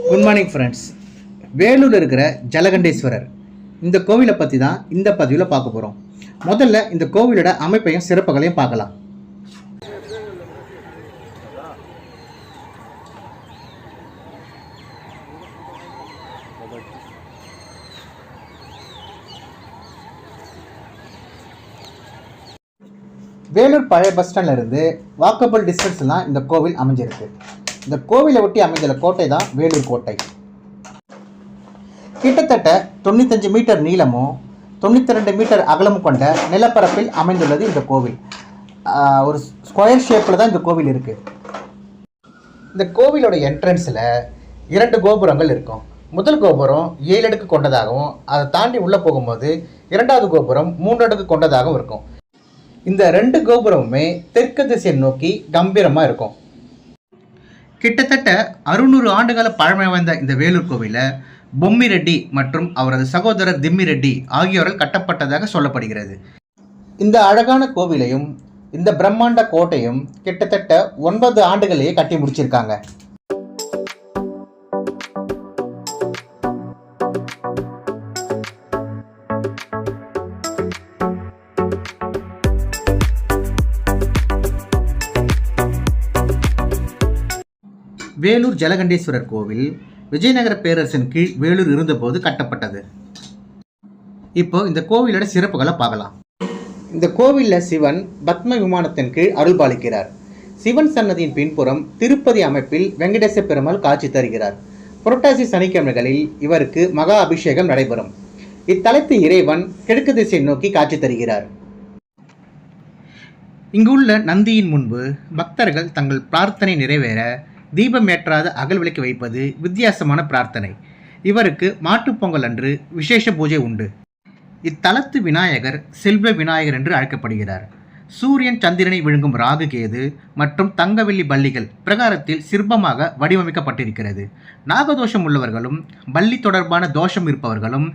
Good morning friends. வேலூரில் இருக்கிற ஜலகண்டேஸ்வரர் இந்த கோவிலை பற்றி தான் இந்த பதிவில் பார்க்க போகிறோம். முதல்ல இந்த கோவிலோட அமைப்பையும் சிறப்புகளையும் பார்க்கலாம். வேலூர் பழைய பஸ் ஸ்டாண்ட்ல இருந்து வாக்கபிள் டிஸ்டன்ஸ்லாம் இந்த கோவில் அமைஞ்சிருக்கு. இந்த கோவிலை ஒட்டி அமைந்துள்ள கோட்டை தான் வேலூர் கோட்டை. கிட்டத்தட்ட 95 மீட்டர் நீளமும் 92 மீட்டர் அகலமும் கொண்ட நிலப்பரப்பில் அமைந்துள்ளது இந்த கோவில். ஒரு ஸ்கொயர் ஷேப்பில் தான் இந்த கோவில் இருக்குது. இந்த கோவிலோட என்ட்ரன்ஸில் 2 கோபுரங்கள் இருக்கும். முதல் கோபுரம் 7 அடுக்கு கொண்டதாகவும் அதை தாண்டி உள்ளே போகும்போது 2வது கோபுரம் 3 அடுக்கு கொண்டதாகவும் இருக்கும். இந்த 2 கோபுரமுமே தெற்கு திசையை நோக்கி கம்பீரமாக இருக்கும். கிட்டத்தட்ட 600 ஆண்டுகால பழமை வாய்ந்த இந்த வேலூர் கோவிலை பொம்மி ரெட்டி மற்றும் அவரது சகோதரர் திம்மி ரெட்டி ஆகியோரால் கட்டப்பட்டதாக சொல்லப்படுகிறது. இந்த அழகான கோவிலையும் இந்த பிரம்மாண்ட கோட்டையும் கிட்டத்தட்ட 9 ஆண்டுகளையே கட்டி முடிச்சிருக்காங்க. வேலூர் ஜலகண்டேஸ்வரர் கோவில் விஜயநகர பேரரசின் கீழ் வேலூர் இருந்தபோது கட்டப்பட்டது. இப்போ இந்த கோவிலோட சிறப்புகளை பார்க்கலாம். இந்த கோவிலில் சிவன் பத்ம விமானத்தின் கீழ் அருள்பாலிக்கிறார். சிவன் சன்னதியின் பின்புறம் திருப்பதி அமைப்பில் வெங்கடேச பெருமாள் காட்சி தருகிறார். புரட்டாசி சனிக்கிழமைகளில் இவருக்கு மகா அபிஷேகம் நடைபெறும். இத்தலத்து இறைவன் கிழக்கு திசை நோக்கி காட்சி தருகிறார். இங்குள்ள நந்தியின் முன்பு பக்தர்கள் தங்கள் பிரார்த்தனை நிறைவேற தீபம் ஏற்றாத அகல் விளக்கு வைப்பது வித்தியாசமான பிரார்த்தனை. இவருக்கு மாட்டுப்பொங்கல் அன்று விசேஷ பூஜை உண்டு. இத்தலத்து விநாயகர் செல்வ விநாயகர் என்று அழைக்கப்படுகிறார். சூரியன் சந்திரனை விழுங்கும் ராகு கேது மற்றும் தங்கவெள்ளி பல்லிகள் பிரகாரத்தில் சிற்பமாக வடிவமைக்கப்பட்டிருக்கிறது. நாகதோஷம் உள்ளவர்களும் பள்ளி தொடர்பான தோஷம் இருப்பவர்களும்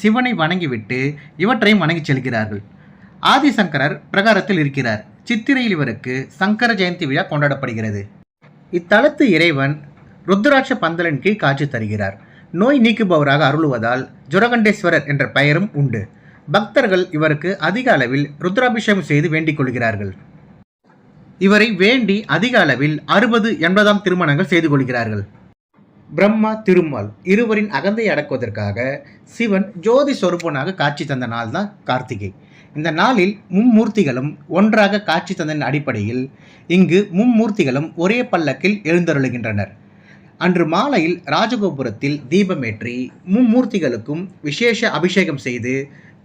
சிவனை வணங்கிவிட்டு இவற்றையும் வணங்கி செல்கிறார்கள். ஆதிசங்கரர் பிரகாரத்தில் இருக்கிறார். சித்திரையில் இவருக்கு சங்கர ஜெயந்தி விழா கொண்டாடப்படுகிறது. இத்தலத்து இறைவன் ருத்ராட்ச பந்தலின் கீழ் காட்சி தருகிறார். நோய் நீக்குபவராக அருளுவதால் ஜுரகண்டேஸ்வரர் என்ற பெயரும் உண்டு. பக்தர்கள் இவருக்கு அதிக அளவில் ருத்ராபிஷேகம் செய்து வேண்டிக் கொள்கிறார்கள். இவரை வேண்டி அதிக அளவில் 60-80 திருமணங்கள் செய்து கொள்கிறார்கள். பிரம்மா திருமால் இருவரின் அகந்தை அடக்குவதற்காக சிவன் ஜோதி சொரூபனாக காட்சி தந்த நாள் தான் கார்த்திகை. இந்த நாளில் மும்மூர்த்திகளும் ஒன்றாக காட்சி தந்தன் அடிப்படையில் இங்கு மும்மூர்த்திகளும் ஒரே பல்லக்கில் எழுந்தருளுகின்றனர். அன்று மாலையில் ராஜகோபுரத்தில் தீபமேற்றி மும்மூர்த்திகளுக்கும் விசேஷ அபிஷேகம் செய்து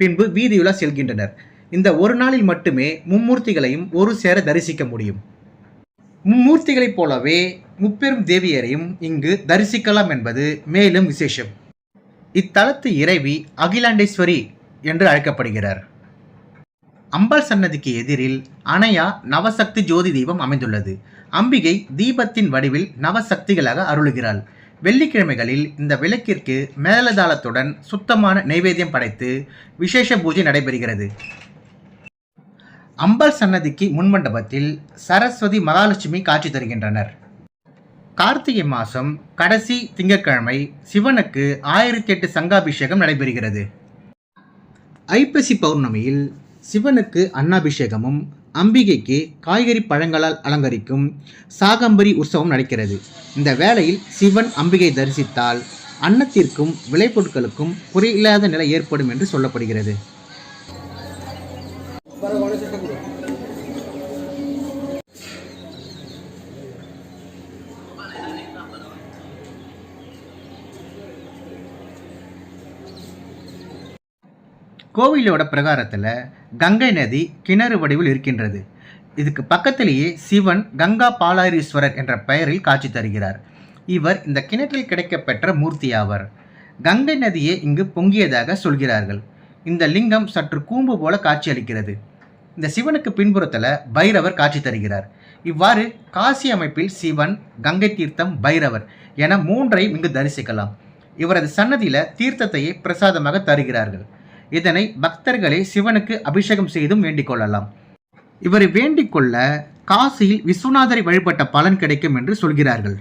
பின்பு வீதியுலா செல்கின்றனர். இந்த ஒரு நாளில் மட்டுமே மும்மூர்த்திகளையும் ஒரு சேர தரிசிக்க முடியும். மும்மூர்த்திகளைப் போலவே முப்பெரும் தேவியரையும் இங்கு தரிசிக்கலாம் என்பது மேலும் விசேஷம். இத்தலத்து இறைவி அகிலாண்டேஸ்வரி என்று அழைக்கப்படுகிறார். அம்பாள் சன்னதிக்கு எதிரில் அணையா நவசக்தி ஜோதி தீபம் அமைந்துள்ளது. அம்பிகை தீபத்தின் வடிவில் நவசக்திகளாக அருளுகிறாள். வெள்ளிக்கிழமைகளில் இந்த விளக்கிற்கு மேலதாளத்துடன் சுத்தமான நைவேத்தியம் படைத்து விசேஷ பூஜை நடைபெறுகிறது. அம்பாள் சன்னதிக்கு முன்மண்டபத்தில் சரஸ்வதி மகாலட்சுமி காட்சி தருகின்றனர். கார்த்திகை மாதம் கடைசி திங்கட்கிழமை சிவனுக்கு 1008 சங்காபிஷேகம் நடைபெறுகிறது. ஐப்பசி பௌர்ணமியில் சிவனுக்கு அன்னாபிஷேகமும் அம்பிகைக்கு காய்கறி பழங்களால் அலங்கரிக்கும் சாகம்பரி உற்சவம் நடக்கிறது. இந்த வேளையில் சிவன் அம்பிகை தரிசித்தால் அன்னத்திற்கும் விளைபொருட்களுக்கும் குறையில்லாத நிலை ஏற்படும் என்று சொல்லப்படுகிறது. கோவிலோட பிரகாரத்தில் கங்கை நதி கிணறு வடிவில் இருக்கின்றது. இதுக்கு பக்கத்திலேயே சிவன் கங்கா பாலாரீஸ்வரர் என்ற பெயரில் காட்சி தருகிறார். இவர் இந்த கிணற்றில் கிடைக்கப்பெற்ற மூர்த்தி ஆவர். கங்கை நதியே இங்கு பொங்கியதாக சொல்கிறார்கள். இந்த லிங்கம் சற்று கூம்பு போல காட்சி அளிக்கிறது. இந்த சிவனுக்கு பின்புறத்தில் பைரவர் காட்சி தருகிறார். இவ்வாறு காசி அமைப்பில் சிவன், கங்கை தீர்த்தம், பைரவர் என 3ஐயும் இங்கு தரிசிக்கலாம். இவரது சன்னதியில் தீர்த்தத்தையே பிரசாதமாக தருகிறார்கள். இதனை பக்தர்களே சிவனுக்கு அபிஷேகம் செய்தும் வேண்டிக் கொள்ளலாம். இவரை வேண்டிக் கொள்ள காசியில் விஸ்வநாதரை வழிபட்ட பலன் கிடைக்கும் என்று சொல்கிறார்கள்.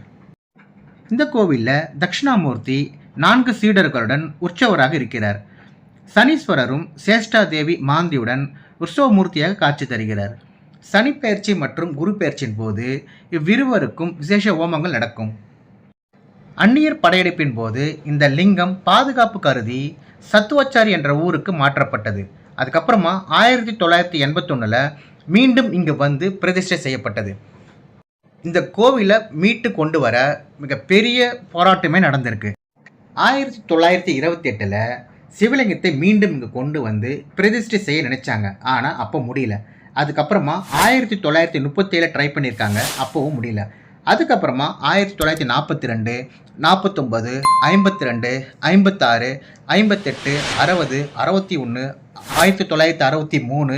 இந்த கோவிலில் தட்சிணாமூர்த்தி 4 சீடர்களுடன் உற்சவராக இருக்கிறார். சனீஸ்வரரும் சேஷ்டா தேவி மாந்தியுடன் உற்சவமூர்த்தியாக காட்சி தருகிறார். சனிப்பெயர்ச்சி மற்றும் குரு பெயர்ச்சியின் போது இவ்விருவருக்கும் விசேஷ ஹோமங்கள் நடக்கும். அந்நியர் படையெடுப்பின் போது இந்த லிங்கம் பாதுகாப்பு கருதி சத்துவாச்சாரி என்ற ஊருக்கு மாற்றப்பட்டது. அதுக்கப்புறமா 1981 மீண்டும் இங்கு வந்து பிரதிஷ்டை செய்யப்பட்டது. இந்த கோவிலை மீட்டு கொண்டு வர மிகப்பெரிய போராட்டமே நடந்திருக்கு. 1928 சிவலிங்கத்தை மீண்டும் இங்கே கொண்டு வந்து பிரதிஷ்டை செய்ய நினைச்சாங்க. ஆனால் அப்போ முடியல. அதுக்கப்புறமா 1937 ட்ரை பண்ணியிருக்காங்க, அப்போவும் முடியல. அதுக்கப்புறமா 1942, 49, 52, 56, 58, 60, 61, 1963,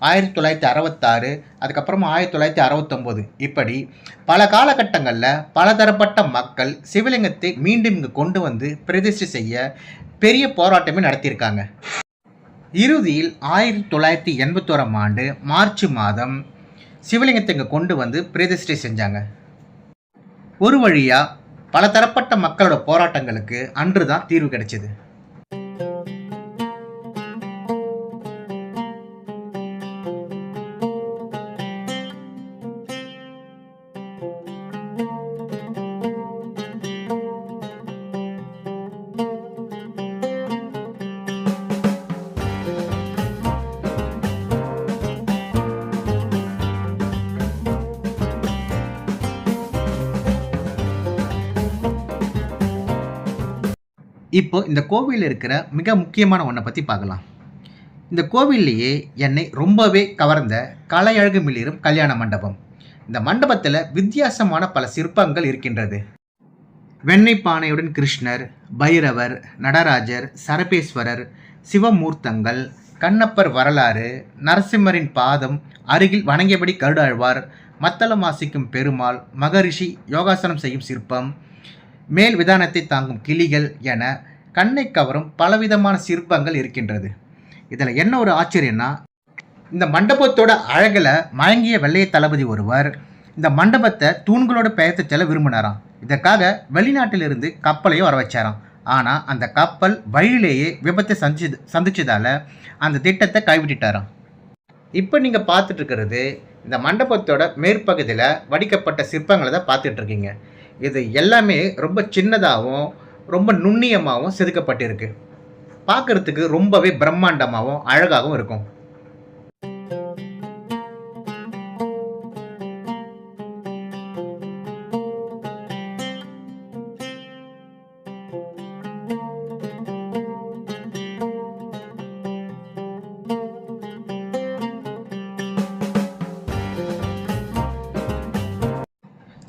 1966, அதுக்கப்புறமா 1969, இப்படி பல காலகட்டங்களில் பலதரப்பட்ட மக்கள் சிவலிங்கத்தை மீண்டும் இங்கு கொண்டு வந்து பிரதிஷ்டை செய்ய பெரிய போராட்டமே நடத்தியிருக்காங்க. இறுதியில் 1981 மார்ச் மாதம் சிவலிங்கத்தை இங்கே கொண்டு வந்து பிரதிஷ்டை செஞ்சாங்க. ஒரு வழியாக பலதரப்பட்ட மக்களோட போராட்டங்களுக்கு அன்று தான் தீர்வு கிடைச்சிது. இப்போ இந்த கோவிலில் இருக்கிற மிக முக்கியமான ஒன்றை பற்றி பார்க்கலாம். இந்த கோவில்லையே என்னை ரொம்பவே கவர்ந்த கலையழகு மிளிரும் கல்யாண மண்டபம். இந்த மண்டபத்தில் வித்தியாசமான பல சிற்பங்கள் இருக்கின்றது. வெண்ணெய் பானையுடன் கிருஷ்ணர், பைரவர், நடராஜர், சரபேஸ்வரர், சிவமூர்த்தங்கள், கண்ணப்பர் வரலாறு, நரசிம்மரின் பாதம், அருகில் வணங்கியபடி கருடாழ்வார், மத்தளம் வாசிக்கும் பெருமாள், மகரிஷி யோகாசனம் செய்யும் சிற்பம், மேல் விதானத்தை தாங்கும் கிளிகள் என கண்ணை கவரும் பலவிதமான சிற்பங்கள் இருக்கின்றது. இதில் என்ன ஒரு ஆச்சரியம்னா, இந்த மண்டபத்தோட அழகில் மயங்கிய வெள்ளைய தளபதி ஒருவர் இந்த மண்டபத்தை தூண்களோட பெயர்த்து செல்ல விரும்பினாராம். இதற்காக வெளிநாட்டிலிருந்து கப்பலையும் வர வச்சாராம். ஆனால் அந்த கப்பல் வழியிலேயே விபத்தை சந்திச்சதால் அந்த திட்டத்தை கைவிட்டாராம். இப்போ நீங்கள் பார்த்துட்டு இருக்கிறது இந்த மண்டபத்தோட மேற்பகுதியில் வடிக்கப்பட்ட சிற்பங்களை தான் பார்த்துட்ருக்கீங்க. இது எல்லாமே ரொம்ப சின்னதாகவும் ரொம்ப நுண்ணியமாகவும் செதுக்கப்பட்டிருக்கு. பார்க்குறதுக்கு ரொம்பவே பிரம்மாண்டமாகவும் அழகாகவும் இருக்கும்.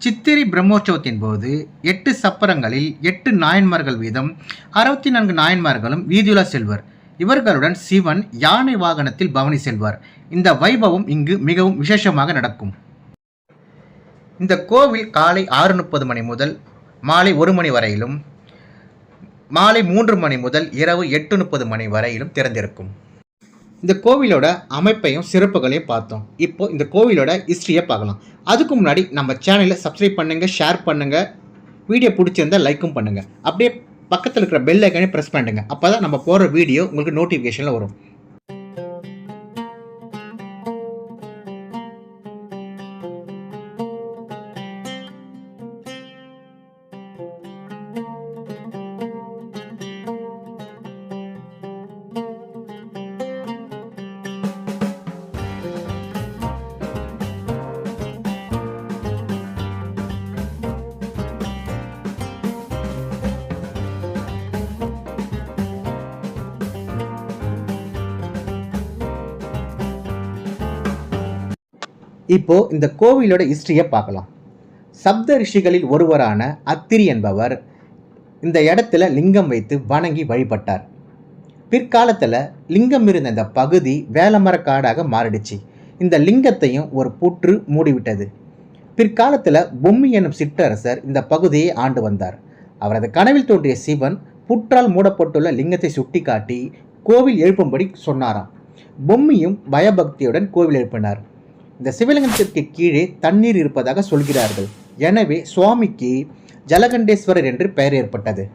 சித்திரை பிரம்மோற்சவத்தின் போது 8 சப்பரங்களில் 8 நாயன்மார்கள் வீதம் 64 நாயன்மார்களும் வீதியுலா செல்வர். இவர்களுடன் சிவன் யானை வாகனத்தில் பவனி செல்வார். இந்த வைபவம் இங்கு மிகவும் விசேஷமாக நடக்கும். இந்த கோவில் காலை 6:30 மணி முதல் மாலை 1 மணி வரையிலும், மாலை 3 மணி முதல் இரவு 8:30 மணி வரையிலும் திறந்திருக்கும். இந்த கோவிலோட அமைப்பையும் சிறப்புகளையும் பார்த்தோம். இப்போ இந்த கோவிலோட ஹிஸ்ட்ரியை பார்க்கலாம். அதுக்கு முன்னாடி நம்ம சேனலை சப்ஸ்கிரைப் பண்ணுங்கள், ஷேர் பண்ணுங்கள், வீடியோ பிடிச்சிருந்தால் லைக்கும் பண்ணுங்கள். அப்படியே பக்கத்தில் இருக்கிற பெல் ஐக்கானே ப்ரெஸ் பண்ணுங்கள். அப்போ தான் நம்ம போடுற வீடியோ உங்களுக்கு நோட்டிஃபிகேஷனில் வரும். இப்போ இந்த கோவிலோட ஹிஸ்டரியை பார்க்கலாம். சப்த ரிஷிகளில் ஒருவரான அத்திரி என்பவர் இந்த இடத்துல லிங்கம் வைத்து வணங்கி வழிபட்டார். பிற்காலத்தில் லிங்கம் இருந்த இந்த பகுதி வேலமர காடாக மாறிடுச்சு. இந்த லிங்கத்தையும் ஒரு புற்று மூடிவிட்டது. பிற்காலத்தில் பொம்மி எனும் சிற்றரசர் இந்த பகுதியை ஆண்டு வந்தார். அவரது கனவில் தோன்றிய சிவன் புற்றால் மூடப்பட்டுள்ள லிங்கத்தை சுட்டி காட்டி கோவில் எழுப்பும்படி சொன்னாராம். பொம்மியும் பயபக்தியுடன் கோவில் எழுப்பினார். இந்த சிவலிங்கத்திற்கு கீழே தண்ணீர் இருப்பதாக சொல்கிறார்கள். எனவே சுவாமிக்கு ஜலகண்டேஸ்வரர் என்று பெயர் ஏற்பட்டது.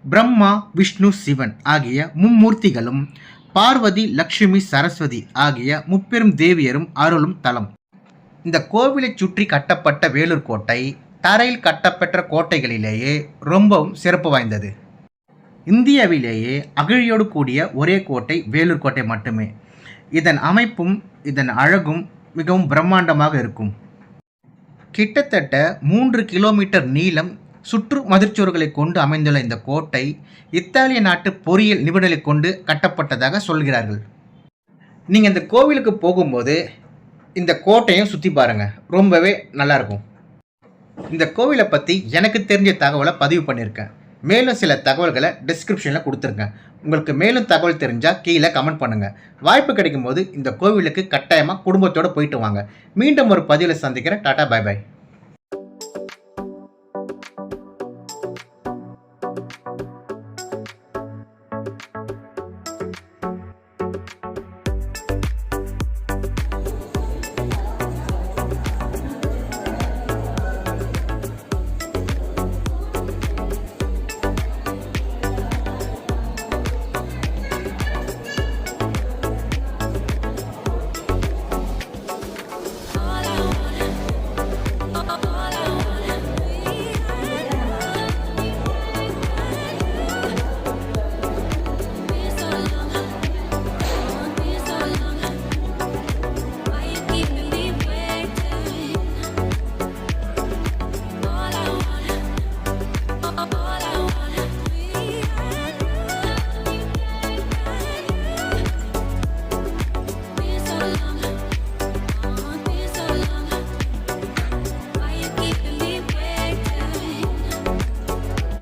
பிரம்மா, விஷ்ணு, சிவன் ஆகிய மும்மூர்த்திகளும் பார்வதி, லட்சுமி, சரஸ்வதி ஆகிய முப்பெரும் தேவியரும் அருளும் தலம். இந்த கோவிலை சுற்றி கட்டப்பட்ட வேலூர் கோட்டை தரையில் கட்டப்பெற்ற கோட்டைகளிலேயே ரொம்பவும் சிறப்பு வாய்ந்தது. இந்தியாவிலேயே அகழியோடு கூடிய ஒரே கோட்டை வேலூர் கோட்டை மட்டுமே. இதன் அமைப்பும் இதன் அழகும் மிகவும் பிரம்மாண்டமாக இருக்கும். கிட்டத்தட்ட 3 கிலோமீட்டர் நீளம் சுற்று மதிர்ச்சுவர்களை கொண்டு அமைந்துள்ள இந்த கோட்டை இத்தாலிய நாட்டு பொறியியல் நிபுணர்களை கொண்டு கட்டப்பட்டதாக சொல்கிறார்கள். நீங்கள் இந்த கோவிலுக்கு போகும்போது இந்த கோட்டையும் சுற்றி பாருங்கள், ரொம்பவே நல்லாயிருக்கும். இந்த கோவிலை பற்றி எனக்கு தெரிஞ்ச தகவலை பதிவு பண்ணியிருக்கேன். மேலும் சில தகவல்களை டிஸ்கிரிப்ஷனில் கொடுத்துருக்கேன். உங்களுக்கு மேலும் தகவல் தெரிஞ்சால் கீழே கமெண்ட் பண்ணுங்கள். வாய்ப்பு கிடைக்கும் போது இந்த கோவிலுக்கு கட்டாயமாக குடும்பத்தோடு போயிட்டு வாங்க. மீண்டும் ஒரு பதிவில் சந்திக்கிறேன். Tata, bye bye.